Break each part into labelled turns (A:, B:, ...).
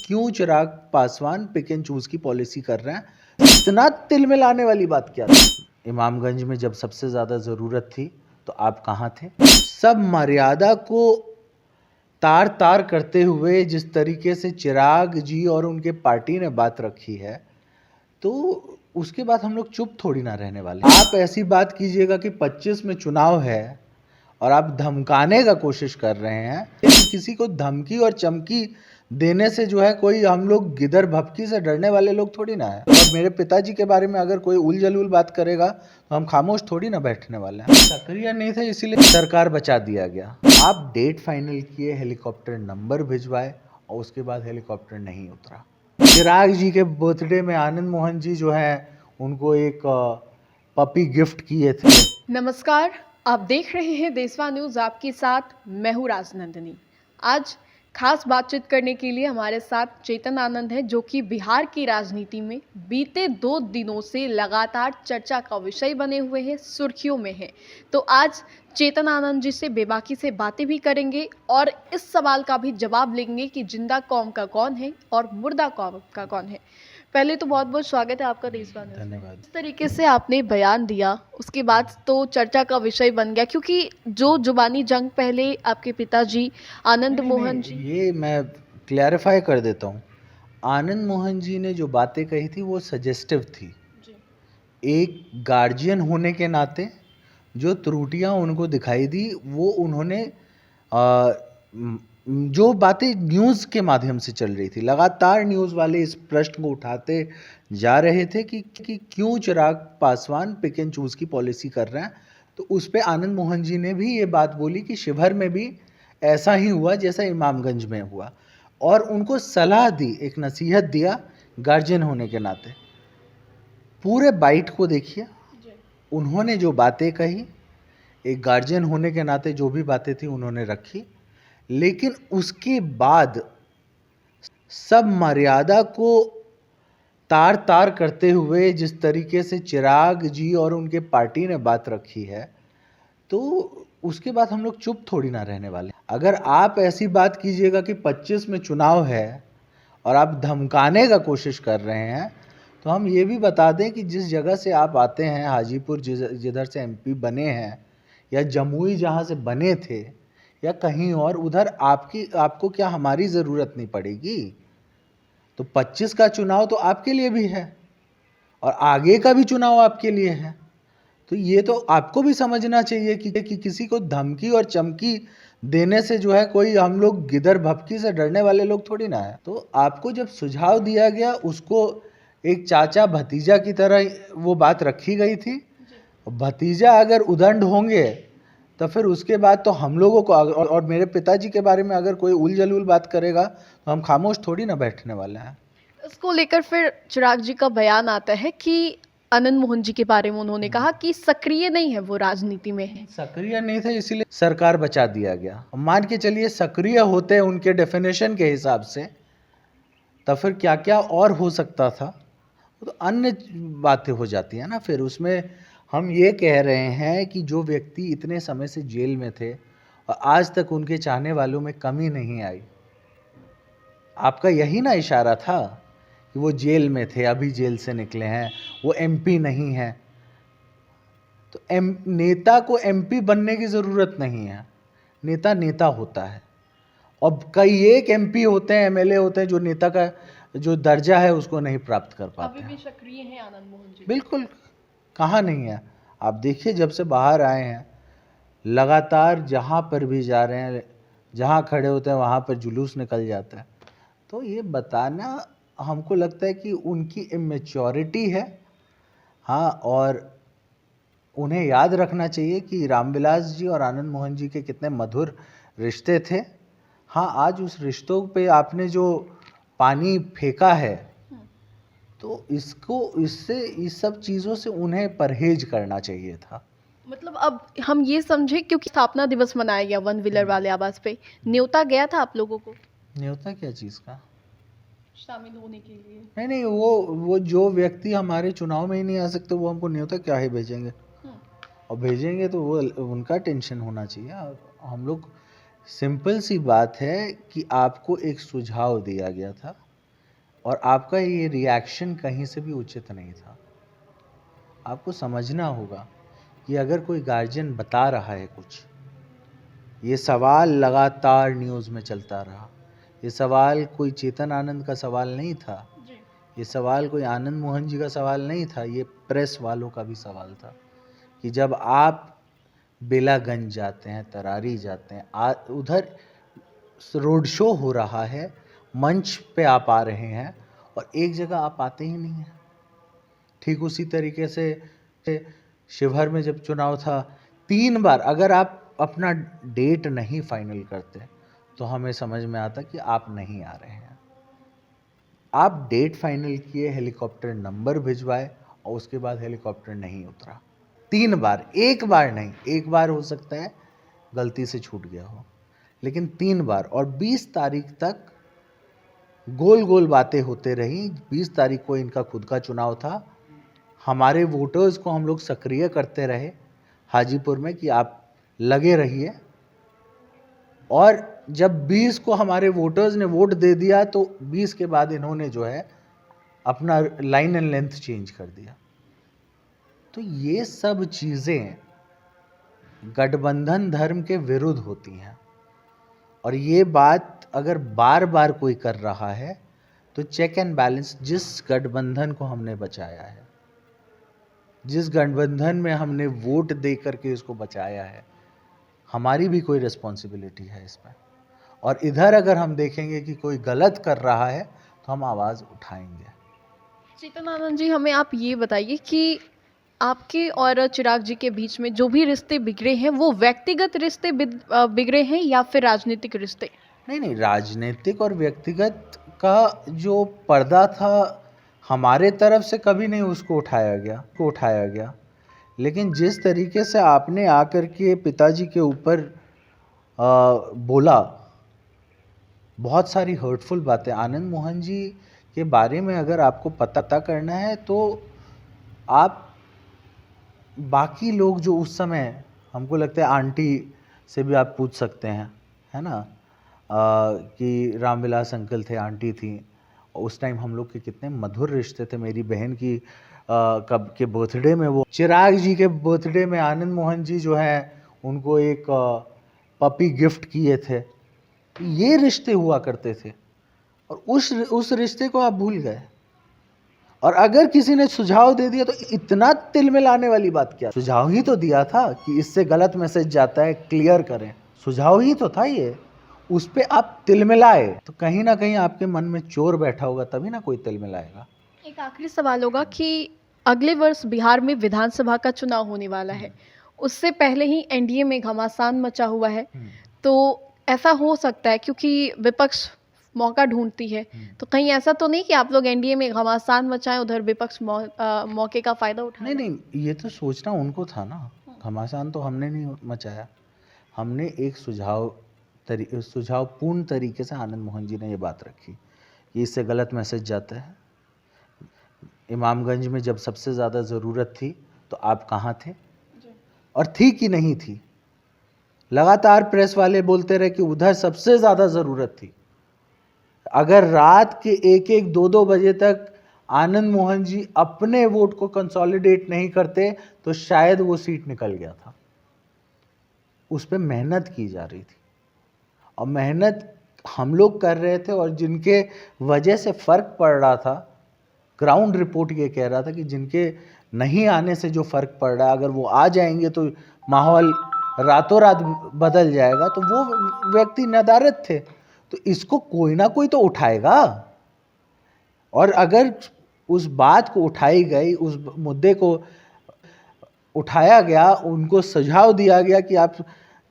A: क्यों Chirag Paswan pick and choose की policy कर रहे हैं? इतना तिल मिलाने वाली बात क्या थी? इमामगंज में जब सबसे ज्यादा जरूरत थी तो आप कहाँ थे? सब मर्यादा को तार तार करते हुए जिस तरीके से चिराग जी और उनके पार्टी ने बात रखी है, तो उसके बाद हम लोग चुप थोड़ी ना रहने वाले। आप ऐसी बात कीजिएगा कि 25 में चुनाव है और आप धमकाने का कोशिश कर रहे हैं। किसी को धमकी और चमकी देने से जो है कोई हम लोग गिदर भपकी से डरने वाले लोग थोड़ी ना है। और मेरे पिताजी के बारे में अगर कोई उल जलूल बात करेगा तो हम खामोश थोड़ी ना बैठने वाले हैं। सक्रिय नहीं थे इसीलिए सरकार बचा दिया गया। आप डेट फाइनल किए, हेलीकॉप्टर नंबर भिजवाए और उसके बाद हेलीकॉप्टर नहीं उतरा। चिराग जी के बर्थडे में आनंद मोहन जी जो है उनको एक पपी गिफ्ट किए थे।
B: नमस्कार, आप देख रहे हैं देशवा न्यूज। आपके साथ मैं हूं राजनंदिनी। आज खास बातचीत करने के लिए हमारे साथ चेतन आनंद है, जो कि बिहार की राजनीति में बीते 2 दिनों से लगातार चर्चा का विषय बने हुए हैं, सुर्खियों में है। तो आज चेतन आनंद जी से बेबाकी से बातें भी करेंगे और इस सवाल का भी जवाब लेंगे कि जिंदा कौम का कौन है और मुर्दा कौम का कौन है। पहले तो बहुत बहुत स्वागत है आपका देशवा न्यूज़ में।
A: धन्यवाद।
B: इस तरीके से आपने बयान दिया, उसके बाद तो चर्चा का विषय बन गया, क्योंकि जो जुबानी जंग पहले आपके पिताजी आनंद मोहन जी,
A: ये मैं क्लैरिफाई कर देता हूँ। आनंद मोहन जी ने जो बातें कही थी वो सजेस्टिव थी। एक गार्जियन होने के नाते जो त्रुटियां उनको दिखाई दी वो उन्होंने जो बातें न्यूज़ के माध्यम से चल रही थी, लगातार न्यूज़ वाले इस प्रश्न को उठाते जा रहे थे कि क्यों Chirag Paswan pick and choose की पॉलिसी कर रहे हैं। तो उस पे आनंद मोहन जी ने भी ये बात बोली कि शिवहर में भी ऐसा ही हुआ जैसा इमामगंज में हुआ, और उनको सलाह दी, एक नसीहत दिया गार्जियन होने के नाते। पूरे बाइट को देखिए, उन्होंने जो बातें कही, एक गार्जियन होने के नाते जो भी बातें थी उन्होंने रखी, लेकिन उसके बाद सब मर्यादा को तार तार करते हुए जिस तरीके से चिराग जी और उनके पार्टी ने बात रखी है, तो उसके बाद हम लोग चुप थोड़ी ना रहने वाले। अगर आप ऐसी बात कीजिएगा कि 25 में चुनाव है और आप धमकाने का कोशिश कर रहे हैं, तो हम ये भी बता दें कि जिस जगह से आप आते हैं, हाजीपुर जिधर से एमपी बने हैं, या जमुई जहाँ से बने थे, या कहीं और, उधर आपको क्या हमारी ज़रूरत नहीं पड़ेगी? तो 25 का चुनाव तो आपके लिए भी है और आगे का भी चुनाव आपके लिए है। तो ये तो आपको भी समझना चाहिए कि किसी को धमकी और चमकी देने से जो है कोई हम लोग गिदर भपकी से डरने वाले लोग थोड़ी ना है। तो आपको जब सुझाव दिया गया, उसको एक चाचा भतीजा की तरह वो बात रखी गई थी। भतीजा अगर उदंड होंगे तो फिर उसके बाद तो हम लोगों को और मेरे पिताजी के बारे में अगर कोई उल जलूल बात करेगा तो हम खामोश थोड़ी ना बैठने वाले हैं।
B: इसको लेकर फिर चिराग जी का बयान आता है कि आनंद मोहन जी के बारे में उन्होंने कहा कि सक्रिय नहीं है, वो राजनीति में है।
A: सक्रिय नहीं थे इसीलिए सरकार बचा दिया गया। मान के चलिए सक्रिय होते उनके डेफिनेशन के हिसाब से, तो फिर क्या क्या और हो सकता था, तो अन्य बातें हो जाती हैं ना। फिर उसमें हम ये कह रहे हैं कि जो व्यक्ति इतने समय से जेल में थे और आज तक उनके चाहने वालों में कमी नहीं आई, आपका यही ना इशारा था कि वो जेल में थे, अभी जेल से निकले हैं, वो एमपी नहीं है। तो नेता को एमपी बनने की ज़रूरत नहीं है, नेता नेता होता है। अब कई एक एमपी होते हैं, एमएलए होते हैं जो नेता का जो दर्जा है उसको नहीं प्राप्त कर पाते
B: अभी भी
A: हैं।
B: सक्रिय हैं आनंद मोहन जी?
A: बिल्कुल, कहाँ नहीं है। आप देखिए जब से बाहर आए हैं, लगातार जहाँ पर भी जा रहे हैं, जहाँ खड़े होते हैं वहाँ पर जुलूस निकल जाता है। तो ये बताना हमको लगता है कि उनकी इमेच्योरिटी है। हाँ, और उन्हें याद रखना चाहिए कि रामविलास जी और आनंद मोहन जी के कितने मधुर रिश्ते थे। हाँ, आज उस रिश्तों पे आपने जो पानी फेंका है, तो इससे इस सब चीज़ों से उन्हें परहेज करना चाहिए था।
B: मतलब अब हम ये समझे, क्योंकि स्थापना दिवस मनाया गया वन व्हीलर वाले आवास पे, न्योता गया था आप लोगों को
A: न्योता क्या चीज़ का?
B: शामिल होने के लिए?
A: नहीं नहीं, वो जो व्यक्ति हमारे चुनाव में ही नहीं आ सकते वो हमको न्योता क्या ही भेजेंगे? और भेजेंगे तो वो उनका टेंशन होना चाहिए। और हम लोग, सिंपल सी बात है कि आपको एक सुझाव दिया गया था और आपका ये रिएक्शन कहीं से भी उचित नहीं था। आपको समझना होगा कि अगर कोई गार्जियन बता रहा है कुछ, ये सवाल लगातार न्यूज़ में चलता रहा। ये सवाल कोई चेतन आनंद का सवाल नहीं था, ये सवाल कोई आनंद मोहन जी का सवाल नहीं था, ये प्रेस वालों का भी सवाल था कि जब आप बेलागंज जाते हैं, तरारी जाते हैं, उधर रोड शो हो रहा है, मंच पे आप आ रहे हैं और एक जगह आप आते ही नहीं हैं। ठीक उसी तरीके से शिवहर में जब चुनाव था, 3 बार अगर आप अपना डेट नहीं फाइनल करते तो हमें समझ में आता कि आप नहीं आ रहे हैं। आप डेट फाइनल किए, हेलीकॉप्टर नंबर भिजवाए और उसके बाद हेलीकॉप्टर नहीं उतरा। 3 बार, एक बार नहीं, एक बार हो सकता है गलती से छूट गया हो, लेकिन 3 बार। और 20 तारीख तक गोल गोल बातें होते रही। 20 तारीख को इनका खुद का चुनाव था। हमारे वोटर्स को हम लोग सक्रिय करते रहे हाजीपुर में कि आप लगे रहिए, और जब 20 को हमारे वोटर्स ने वोट दे दिया तो 20 के बाद इन्होंने जो है अपना लाइन एंड लेंथ चेंज कर दिया। तो ये सब चीज़ें गठबंधन धर्म के विरुद्ध होती हैं, और ये बात अगर बार बार कोई कर रहा है तो चेक एंड बैलेंस, जिस गठबंधन को हमने बचाया है, जिस गठबंधन में हमने वोट दे करके इसको बचाया है, हमारी भी कोई रिस्पॉन्सिबिलिटी है इसमें। और इधर अगर हम देखेंगे कि कोई गलत कर रहा है तो हम आवाज़ उठाएंगे।
B: चेतन आनंद जी, हमें आप ये बताइए कि आपके और चिराग जी के बीच में जो भी रिश्ते बिगड़े हैं वो व्यक्तिगत रिश्ते बिगड़े हैं या फिर राजनीतिक रिश्ते?
A: नहीं नहीं, राजनीतिक और व्यक्तिगत का जो पर्दा था हमारे तरफ से कभी नहीं उसको उठाया गया। लेकिन जिस तरीके से आपने आकर के पिताजी के ऊपर बोला, बहुत सारी हर्टफुल बातें आनंद मोहन जी के बारे में अगर आपको पता करना है तो आप बाकी लोग जो उस समय, हमको लगता है आंटी से भी आप पूछ सकते हैं, है ना, कि रामविलास अंकल थे, आंटी थी, उस टाइम हम लोग के कितने मधुर रिश्ते थे। मेरी बहन की कब के बर्थडे में, वो चिराग जी के बर्थडे में आनंद मोहन जी जो है उनको एक पपी गिफ्ट किए थे। ये रिश्ते हुआ करते थे और उस रिश्ते को आप भूल गए। और अगर किसी ने सुझाव दे दिया तो इतना तिलमिलाने वाली बात क्या? सुझाव ही तो दिया था कि इससे गलत मैसेज जाता है, क्लियर करें। सुझाव ही तो था ये, उस पे आप तिलमिलाए तो कहीं ना कहीं आपके मन में चोर बैठा होगा, तभी ना कोई तिलमिलाएगा।
B: एक आखिरी सवाल होगा कि अगले वर्ष बिहार में विधानसभा का चुनाव होने वाला है, उससे पहले ही एनडीए में घमासान मचा हुआ है, तो ऐसा हो सकता है क्योंकि विपक्ष मौका ढूंढती है, तो कहीं ऐसा तो नहीं कि आप लोग एनडीए में घमासान मचाएं, उधर विपक्ष मौके का फायदा उठाए?
A: नहीं नहीं, ये तो सोचना उनको था ना, घमासान तो हमने नहीं मचाया। हमने एक सुझावपूर्ण तरीके से आनंद मोहन जी ने ये बात रखी कि इससे गलत मैसेज जाता है। इमामगंज में जब सबसे ज़्यादा ज़रूरत थी तो आप कहाँ थे? और थी कि नहीं थी? लगातार प्रेस वाले बोलते रहे कि उधर सबसे ज़्यादा ज़रूरत थी। अगर रात के 1-1, 2-2 बजे तक आनंद मोहन जी अपने वोट को कंसोलिडेट नहीं करते तो शायद वो सीट निकल गया था। उस पर मेहनत की जा रही थी और मेहनत हम लोग कर रहे थे, और जिनके वजह से फ़र्क पड़ रहा था, ग्राउंड रिपोर्ट ये कह रहा था कि जिनके नहीं आने से जो फ़र्क पड़ रहा है, अगर वो आ जाएंगे तो माहौल रातों रात बदल जाएगा, तो वो व्यक्ति नदारद थे। तो इसको कोई ना कोई तो उठाएगा, और अगर उस बात को उठाई गई, उस मुद्दे को उठाया गया, उनको सुझाव दिया गया कि आप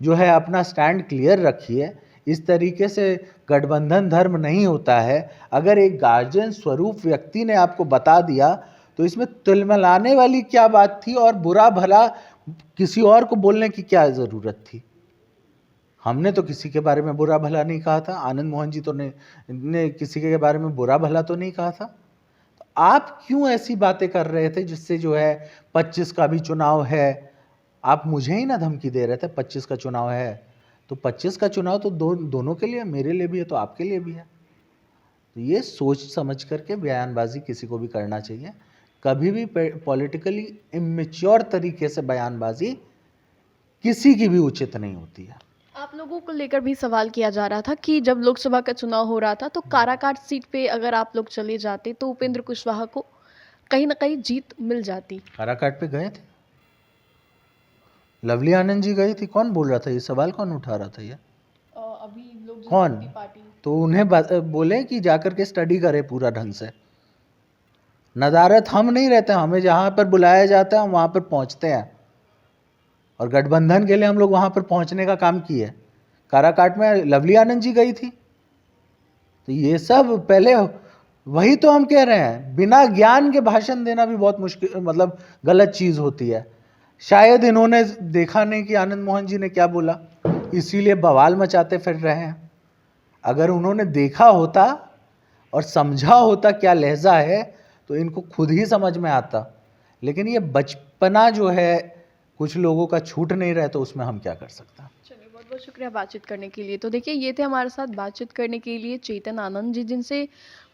A: जो है अपना स्टैंड क्लियर रखिए, इस तरीके से गठबंधन धर्म नहीं होता है। अगर एक गार्जियन स्वरूप व्यक्ति ने आपको बता दिया तो इसमें तिलमिलाने वाली क्या बात थी, और बुरा भला किसी और को बोलने की क्या ज़रूरत थी? हमने तो किसी के बारे में बुरा भला नहीं कहा था, आनंद मोहन जी तो ने किसी के बारे में बुरा भला तो नहीं कहा था। तो आप क्यों ऐसी बातें कर रहे थे जिससे जो है 25 का भी चुनाव है, आप मुझे ही ना धमकी दे रहे थे 25 का चुनाव है, तो 25 का चुनाव तो दोनों के लिए, मेरे लिए भी है तो आपके लिए भी है। तो ये सोच समझ करके बयानबाजी किसी को भी करना चाहिए। कभी भी पॉलिटिकली इमेच्योर तरीके से बयानबाजी किसी की भी उचित नहीं होती है।
B: आप लोगों को लेकर भी सवाल किया जा रहा था कि जब लोकसभा का चुनाव हो रहा था तो काराकाट सीट पे अगर आप लोग चले जाते तो उपेंद्र कुशवाहा को कहीं ना कहीं जीत मिल जाती।
A: काराकाट पे गए थे, लवली आनंद जी गई थी, कौन बोल रहा था ये सवाल, कौन उठा रहा था ये,
B: अभी लोग
A: कौन?
B: पार्टी
A: तो उन्हें बोले कि जाकर के स्टडी करे पूरा ढंग से। नदारत हम नहीं रहते, हमें जहाँ पर बुलाया जाता है हम वहाँ पर पहुँचते हैं, और गठबंधन के लिए हम लोग वहाँ पर पहुँचने का काम किए। काराकाट में लवली आनंद जी गई थी, तो ये सब पहले, वही तो हम कह रहे हैं, बिना ज्ञान के भाषण देना भी बहुत मुश्किल, मतलब गलत चीज़ होती है। शायद इन्होंने देखा नहीं कि आनंद मोहन जी ने क्या बोला, इसीलिए बवाल मचाते फिर रहे हैं। अगर उन्होंने देखा होता और समझा होता क्या लहजा है तो इनको खुद ही समझ में आता, लेकिन ये बचपना जो है कुछ लोगों का छूट नहीं रहा, तो उसमें हम क्या कर सकते हैं।
B: चलिए, बहुत बहुत शुक्रिया बातचीत करने के लिए। तो देखिए, ये थे हमारे साथ बातचीत करने के लिए चेतन आनंद जी, जिनसे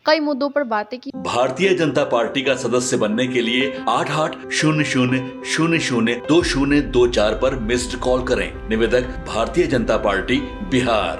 B: कई मुद्दों पर बातें की।
C: भारतीय जनता पार्टी का सदस्य बनने के लिए 8800002024 पर मिस्ड कॉल करें। निवेदक भारतीय जनता पार्टी बिहार।